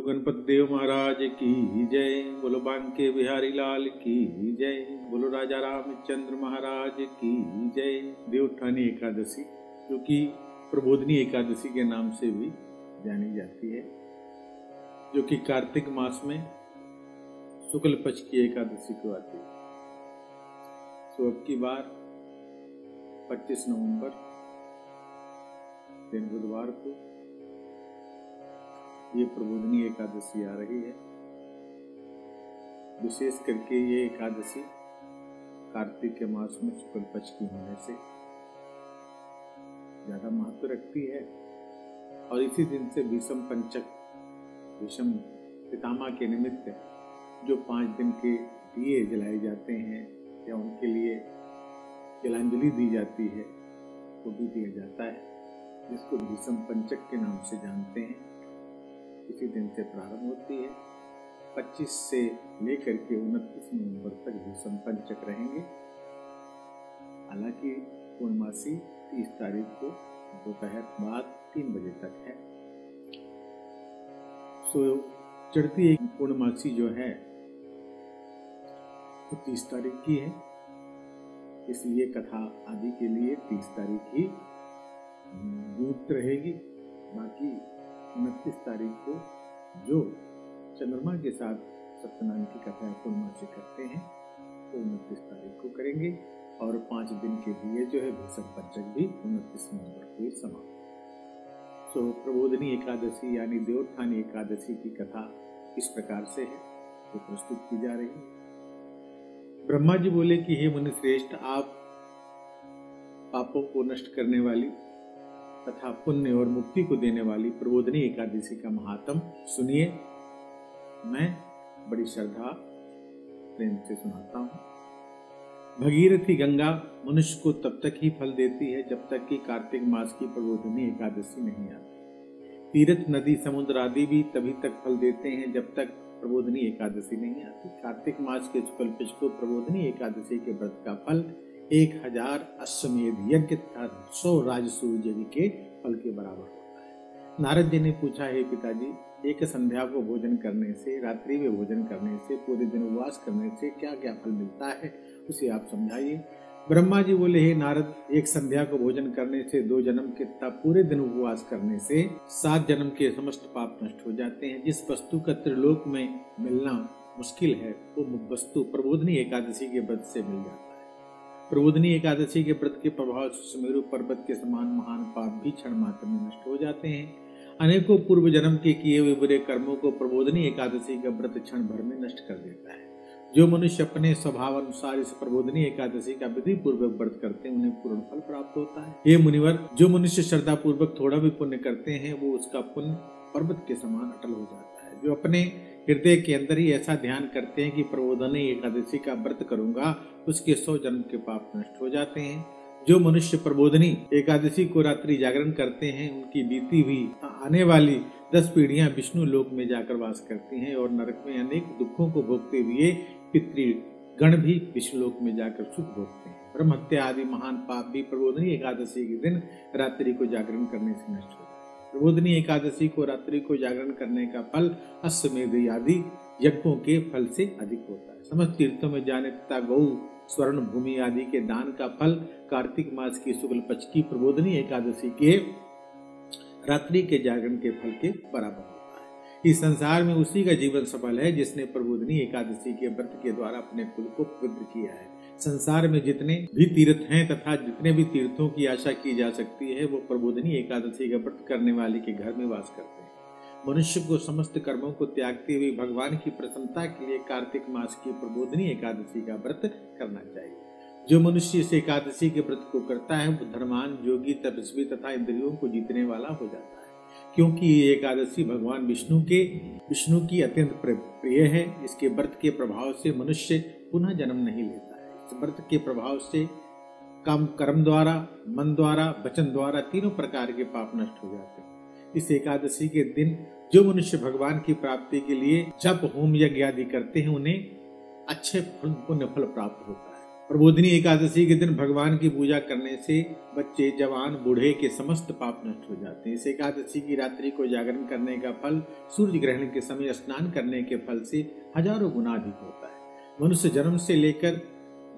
गणपति देव महाराज की जय, बोलो बांके बिहारी लाल की जय, बोलो राजा रामचंद्र महाराज की जय। देवउठानी एकादशी जो कि प्रबोधनी एकादशी के नाम से भी जानी जाती है, जो कि कार्तिक मास में शुक्ल पक्ष की एकादशी को आती है। तो अब की बार 25 नवंबर दिन बुधवार को ये प्रबोधनी एकादशी आ रही है। विशेष करके ये एकादशी कार्तिक के मास में शुक्ल पक्ष की होने से ज्यादा महत्व रखती है। और इसी दिन से भीष्म पंचक, भीष्म पितामह के निमित्त जो 5 दिन के दिए जलाए जाते हैं या उनके लिए जलांजलि दी जाती है, वो भी दिया जाता है, जिसको भीष्म पंचक के नाम से जानते हैं। इसी दिन से प्रारंभ होती है। 25 से लेकर के 29 नवंबर तक भीष्म पंचक रहेंगे। हालांकि पूर्णमासी 30 तारीख को दोपहर बाद 3 बजे तक है। सो चढ़ती एक पूर्णमासी जो है वो 30 तारीख की है, इसलिए कथा आदि के लिए 30 तारीख ही नियुक्त रहेगी। बाकी 29 तारीख को जो चंद्रमा के साथ सत्यनारायण की कथा पूर्णमासी करते हैं वो 29 तारीख को करेंगे। और 5 दिन के दिए जो है भीष्म पंचक भी 29 नवंबर को ही समाप्त। तो प्रबोधनी एकादशी यानी देवउठानी एकादशी की कथा इस प्रकार से है, जो प्रस्तुत की जा रही है। ब्रह्मा जी बोले कि हे मुनि श्रेष्ठ, आप पापों को नष्ट करने वाली तथा पुण्य और मुक्ति को देने वाली प्रबोधनी एकादशी का महात्म सुनिए। मैं बड़ी श्रद्धा प्रेम से सुनाता हूँ। भगीरथी गंगा मनुष्य को तब तक ही फल देती है जब तक कि कार्तिक मास की प्रबोधनी एकादशी नहीं आती। तीर्थ, नदी, समुद्र आदि भी तभी तक फल देते हैं जब तक प्रबोधनी एकादशी नहीं आती। कार्तिक मास के शुक्ल पक्ष को प्रबोधनी एकादशी के व्रत का फल 1000 अश्वमेध यज्ञ तथा 100 राजसूय यज्ञ के फल के बराबर होता है। नारद जी ने पूछा, हे पिताजी, एक संध्या को भोजन करने से, रात्रि में भोजन करने से, पूरे दिन उपवास करने से क्या क्या फल मिलता है, उसे आप समझाइए। ब्रह्मा जी बोले, हे नारद, एक संध्या को भोजन करने से 2 जन्म के तथा पूरे दिन उपवास करने से 7 जन्म के समस्त पाप नष्ट हो जाते हैं। जिस वस्तु का त्रिलोक में मिलना मुश्किल है वो वस्तु प्रबोधनी एकादशी के व्रत से मिल जाता है। प्रबोधनी एकादशी के व्रत के प्रभाव से सुमेरु पर्वत के समान महान पाप भी क्षण मात्र में नष्ट हो जाते हैं। अनेकों पूर्व जन्म के किए हुए बुरे कर्मों को प्रबोधनी एकादशी का व्रत क्षण भर में नष्ट कर देता है। जो मनुष्य अपने स्वभाव अनुसार इस प्रबोधनी एकादशी का विधि पूर्वक व्रत करते हैं, उन्हें पूर्ण फल प्राप्त होता है। ये मुनिवर, जो मनुष्य श्रद्धा पूर्वक थोड़ा भी पुण्य करते हैं, वो उसका पुण्य पर्वत के समान अटल हो जाता है। जो अपने हृदय के अंदर ही ऐसा ध्यान करते हैं कि प्रबोधनी एकादशी का व्रत करूंगा, उसके 100 जन्म के पाप नष्ट हो जाते हैं। जो मनुष्य प्रबोधनी एकादशी को रात्रि जागरण करते हैं, उनकी बीती हुई आने वाली 10 पीढ़ियां विष्णु लोक में जाकर वास करती हैं और नरक में अनेक दुखों को भोगते हुए पितृगण भी विष्णु लोक में जाकर सुख भोगते हैं। ब्रह्म हत्या आदि महान पाप भी प्रबोधनी एकादशी के दिन रात्रि को जागरण करने से नष्ट होते हैं। प्रबोधनी एकादशी को रात्रि को जागरण करने का फल अश्वमेध आदि यज्ञों के फल से अधिक होता है। समस्त तीर्थों में जाने तथा गौ, स्वर्ण भूमि आदि के दान का फल कार्तिक मास की शुक्ल पक्ष की प्रबोधनी एकादशी के रात्रि के जागरण के फल के बराबर होता है। इस संसार में उसी का जीवन सफल है जिसने प्रबोधनी एकादशी के व्रत के द्वारा अपने कुल को पवित्र किया है। संसार में जितने भी तीर्थ हैं तथा जितने भी तीर्थों की आशा की जा सकती है, वो प्रबोधनी एकादशी का व्रत करने वाले के घर में वास करते हैं। मनुष्य को समस्त कर्मों को त्यागते हुए भगवान की प्रसन्नता के लिए कार्तिक मास की प्रबोधनी एकादशी का व्रत करना चाहिए। जो मनुष्य इस एकादशी के व्रत को करता है, वो धर्मान, योगी, तपस्वी तथा इंद्रियों को जीतने वाला हो जाता है, क्योंकि ये एकादशी भगवान विष्णु की अत्यंत प्रिय है। इसके व्रत के प्रभाव से मनुष्य पुनः जन्म नहीं लेता है। इस व्रत के प्रभाव से काम, कर्म द्वारा, मन द्वारा, वचन द्वारा तीनों प्रकार के पाप नष्ट हो जाते हैं। इस एकादशी के दिन जो मनुष्य भगवान की प्राप्ति के लिए जप, होम, यज्ञ आदि करते हैं, उन्हें अच्छे पुण्य फल प्राप्त होता है। प्रबोधिनी एकादशी के दिन भगवान की पूजा करने से बच्चे, जवान, बूढ़े के समस्त पाप नष्ट हो जाते हैं। इस एकादशी की रात्रि को जागरण करने का फल सूर्य ग्रहण के समय स्नान करने के फल से हजारों गुना अधिक होता है। मनुष्य जन्म से लेकर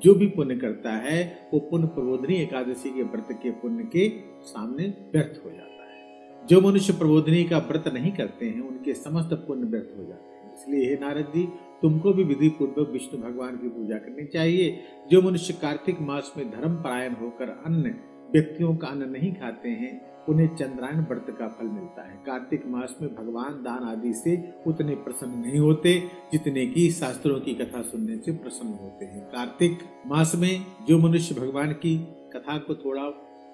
जो भी पुण्य करता है वो पुण्य प्रबोधिनी एकादशी के व्रत के पुण्य के सामने व्यर्थ हो जाता है। जो मनुष्य प्रबोधिनी का व्रत नहीं करते हैं उनके समस्त पुण्य व्यर्थ हो जाते हैं। इसलिए हे नारद जी, तुमको भी विधि पूर्वक विष्णु भगवान की पूजा करनी चाहिए। जो मनुष्य कार्तिक मास में धर्म परायण होकर अन्य व्यक्तियों का अन्न नहीं खाते हैं उन्हें चंद्रायन व्रत का फल मिलता है। कार्तिक मास में भगवान दान आदि से उतने प्रसन्न नहीं होते जितने की शास्त्रों की कथा सुनने से प्रसन्न होते हैं। कार्तिक मास में जो मनुष्य भगवान की कथा को थोड़ा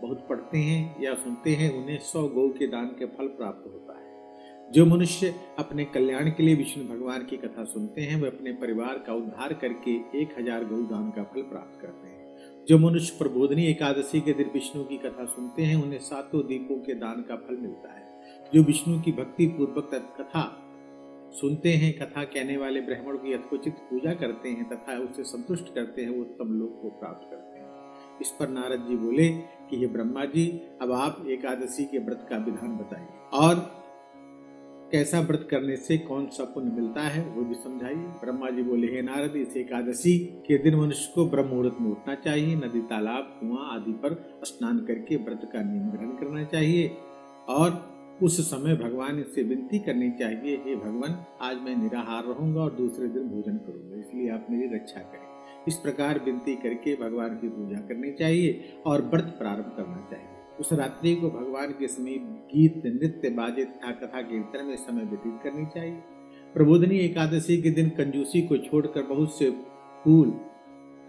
बहुत पढ़ते हैं या सुनते हैं उन्हें 100 गौ के दान के फल प्राप्त होता है। जो मनुष्य अपने कल्याण के लिए विष्णु भगवान की कथा सुनते हैं वे अपने परिवार का उद्धार करके 1000 गौ दान का फल प्राप्त करते हैं। जो मनुष्य प्रबोधिनी एकादशी के दिन विष्णु की कथा सुनते हैं उन्हें 7 दीपों के दान का फल मिलता है। जो विष्णु की भक्ति पूर्वक कथा सुनते हैं, कथा कहने वाले ब्राह्मण की यथोचित पूजा करते हैं तथा उसे संतुष्ट करते हैं वो उत्तम लोक को प्राप्त करते हैं। इस पर नारद जी बोले कि हे ब्रह्मा जी, अब आप एकादशी के व्रत का विधान बताइए और कैसा व्रत करने से कौन सा पुण्य मिलता है वो भी समझाइए। ब्रह्मा जी बोले, हे नारद, इस एकादशी के दिन मनुष्य को ब्रह्म मुहूर्त में उठना चाहिए, नदी, तालाब, कुआं आदि पर स्नान करके व्रत का नियम ग्रहण करना चाहिए और उस समय भगवान से विनती करनी चाहिए, हे भगवान, आज मैं निराहार रहूंगा और दूसरे दिन भोजन करूंगा, इसलिए आप मेरी रक्षा करें। इस प्रकार विनती करके भगवान की पूजा करनी चाहिए और व्रत प्रारंभ करना चाहिए। उस रात्रि को भगवान के समीप गीत, नृत्य, बाजे तथा कथा कीर्तन में समय व्यतीत करनी चाहिए। प्रबोधिनी एकादशी के दिन कंजूसी को छोड़कर बहुत से फूल,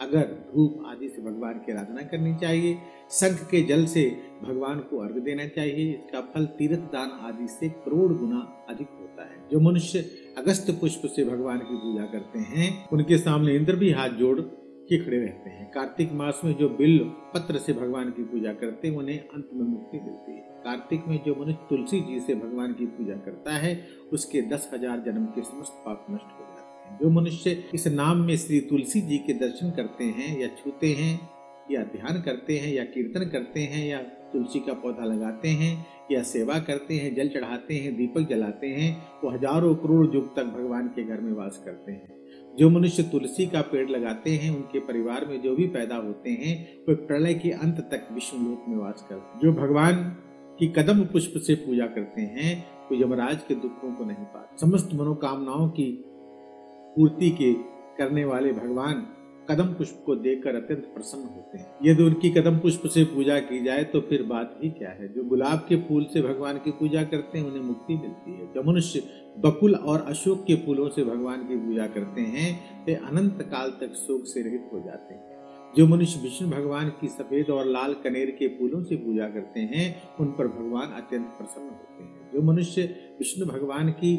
अगर, धूप आदि से भगवान की आराधना करनी चाहिए। शंख के जल से भगवान को अर्घ्य देना चाहिए। इसका फल तीर्थ दान आदि से करोड़ गुना अधिक होता है। जो मनुष्य अगस्त पुष्प से भगवान की पूजा करते हैं उनके सामने इंद्र भी हाथ जोड़ के खड़े रहते हैं। कार्तिक मास में जो बिल्व पत्र से भगवान की पूजा करते हैं उन्हें अंत में मुक्ति मिलती है। कार्तिक में जो मनुष्य तुलसी जी से भगवान की पूजा करता है उसके 10,000 जन्म के समस्त पाप नष्ट हो जाते हैं। जो मनुष्य इस नाम में श्री तुलसी जी के दर्शन करते हैं या छूते हैं या ध्यान करते हैं या कीर्तन करते हैं या तुलसी का पौधा लगाते हैं या सेवा करते हैं, जल चढ़ाते हैं, दीपक जलाते हैं, वो हजारों करोड़ युग तक भगवान के घर में वास करते हैं। जो मनुष्य तुलसी का पेड़ लगाते हैं उनके परिवार में जो भी पैदा होते हैं वे प्रलय के अंत तक विष्णु लोक में वास करते हैं। जो भगवान की कदम पुष्प से पूजा करते हैं वो यमराज के दुखों को नहीं पाते। समस्त मनोकामनाओं की पूर्ति के करने वाले भगवान कदम पुष्प को देखकर अत्यंत प्रसन्न होते हैं। यदि उनकी कदम पुष्प से पूजा की जाए तो फिर बात ही क्या है। जो गुलाब के फूल से भगवान की पूजा करते हैं उन्हें मुक्ति मिलती है। जो मनुष्य बकुल और अशोक के फूलों से भगवान की पूजा करते हैं वे अनंत काल तक शोक से रहित हो जाते हैं। जो मनुष्य विष्णु भगवान की सफेद और लाल कनेर के फूलों से पूजा करते हैं उन पर भगवान अत्यंत प्रसन्न होते हैं। जो मनुष्य विष्णु भगवान की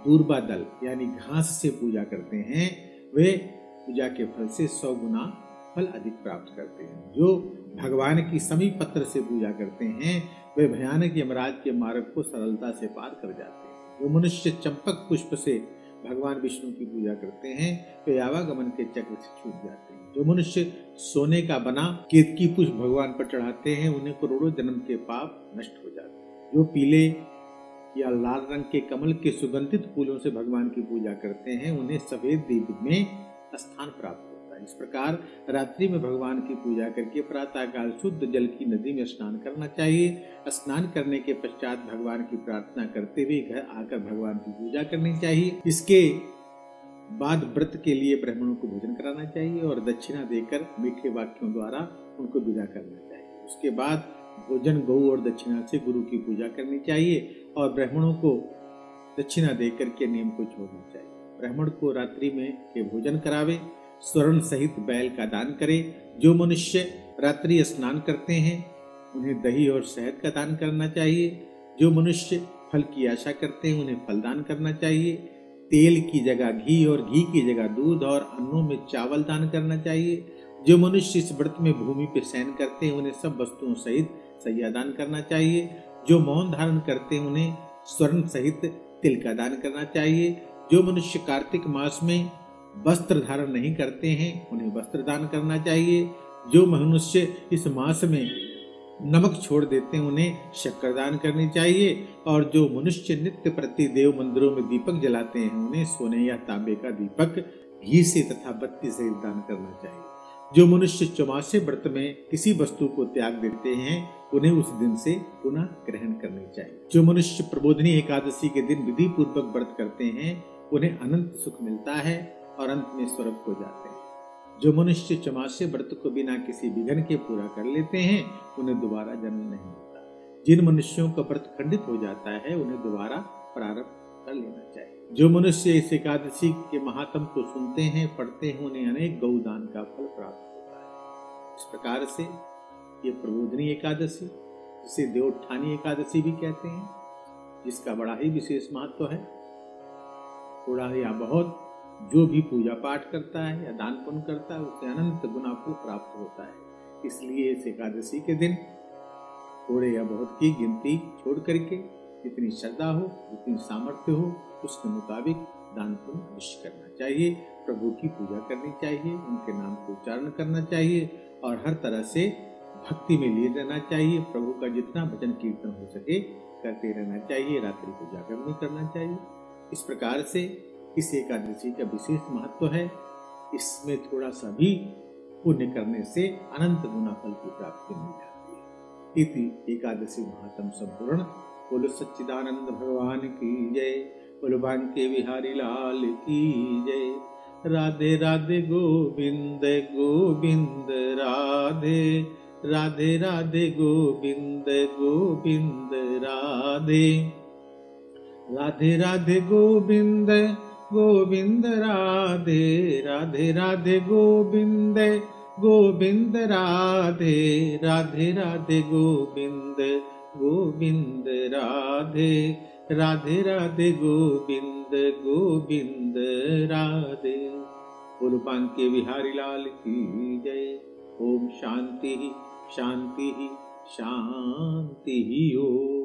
दूर्वा दल यानी घास से पूजा करते हैं वे पूजा के फल से 100 गुना फल अधिक प्राप्त करते हैं। जो भगवान की समीप पत्र से पूजा करते हैं वे भयानक यमराज के मार्ग को सरलता से पार कर जाते हैं। जो मनुष्य चंपक पुष्प से भगवान विष्णु की पूजा करते हैं वे आवागमन के चक्र से छूट जाते हैं। जो मनुष्य सोने का बना केतकी पुष्प भगवान पर चढ़ाते हैं उन्हें करोड़ों जन्म के पाप नष्ट हो जाते हैं। जो पीले या लाल रंग के कमल के सुगंधित फूलों से भगवान की पूजा करते हैं उन्हें सफेद दीप में स्थान प्राप्त होता है। इस प्रकार रात्रि में भगवान की पूजा करके प्रातः काल शुद्ध जल की नदी में स्नान करना चाहिए। स्नान करने के पश्चात भगवान की प्रार्थना करते हुए घर आकर भगवान की पूजा करनी चाहिए। इसके बाद व्रत के लिए ब्राह्मणों को भोजन कराना चाहिए और दक्षिणा देकर मीठे वाक्यों द्वारा उनको विदा करना चाहिए। उसके बाद भोजन, गौ और दक्षिणा से गुरु की पूजा करनी चाहिए और ब्राह्मणों को दक्षिणा देकर के नियम को छोड़ना चाहिए। ब्राह्मण को रात्रि में के भोजन करावे, स्वर्ण सहित बैल का दान करे। जो मनुष्य रात्रि स्नान करते हैं उन्हें दही और शहद का दान करना चाहिए। जो मनुष्य फल की आशा करते हैं उन्हें फल दान करना चाहिए। तेल की जगह घी और घी की जगह दूध और अन्नों में चावल दान करना चाहिए। जो मनुष्य इस व्रत में भूमि पर शयन करते हैं उन्हें सब वस्तुओं सहित शैया दान करना चाहिए। जो मौन धारण करते हैं उन्हें स्वर्ण सहित तिल का दान करना चाहिए। जो मनुष्य कार्तिक मास में वस्त्र धारण नहीं करते हैं उन्हें वस्त्र दान करना चाहिए। जो मनुष्य इस मास में नमक छोड़ देते हैं उन्हें शक्कर दान करनी चाहिए। और जो मनुष्य नित्य प्रति देव मंदिरों में दीपक जलाते हैं उन्हें सोने या तांबे का दीपक घी से तथा बत्ती से दान करना चाहिए। जो मनुष्य चौमासे व्रत में किसी वस्तु को त्याग देते हैं उन्हें उस दिन से पुनः ग्रहण करनी चाहिए। जो मनुष्य प्रबोधिनी एकादशी के दिन विधि पूर्वक व्रत करते हैं उन्हें अनंत सुख मिलता है और अंत में स्वर्ग को जाते हैं। जो मनुष्य चौमासे व्रत को बिना किसी विघ्न के पूरा कर लेते हैं उन्हें दोबारा जन्म नहीं होता। जिन मनुष्यों का व्रत खंडित हो जाता है उन्हें दोबारा प्रारंभ कर लेना चाहिए। जो मनुष्य इस एकादशी के महात्म को सुनते हैं पढ़ते हैं उन्हें अनेक गौदान का फल प्राप्त होता है। इस प्रकार से ये प्रबोधिनी एकादशी, जिसे देवोत्थानी एकादशी भी कहते हैं, जिसका बड़ा ही विशेष महत्व है। थोड़ा या बहुत जो भी पूजा पाठ करता है या दान पुण्य करता है उसे अनंत गुना फल प्राप्त होता है। इसलिए इस एकादशी के दिन थोड़े या बहुत की गिनती छोड़ करके जितनी श्रद्धा हो जितनी सामर्थ्य हो उसके मुताबिक दान पुण्य अवश्य करना चाहिए। प्रभु की पूजा करनी चाहिए, उनके नाम को उच्चारण करना चाहिए और हर तरह से भक्ति में लिए रहना चाहिए। प्रभु का जितना भजन कीर्तन हो सके करते रहना चाहिए। रात्रि को जागरण भी करना चाहिए। इस प्रकार से इस एकादशी का विशेष महत्व है। इसमें थोड़ा सा भी पुण्य करने से अनंत गुना फल की प्राप्ति मिल जाती है। इति एकादशी महात्म संपूर्ण। बोलो सच्चिदानंद भगवान की जय। बोलो बांके बिहारी लाल की जय। राधे राधे गोविंद गोविंद राधे राधे राधे गोविंद गोविंद राधे राधे राधे गोविंद गोविंद राधे राधे राधे गोविंद गोविंद राधे राधे राधे गोविंद गोविंद राधे राधे राधे गोविंद गोविंद राधे। बोलो बांके बिहारी लाल की जय। ओम शांति शांति शांति ओम।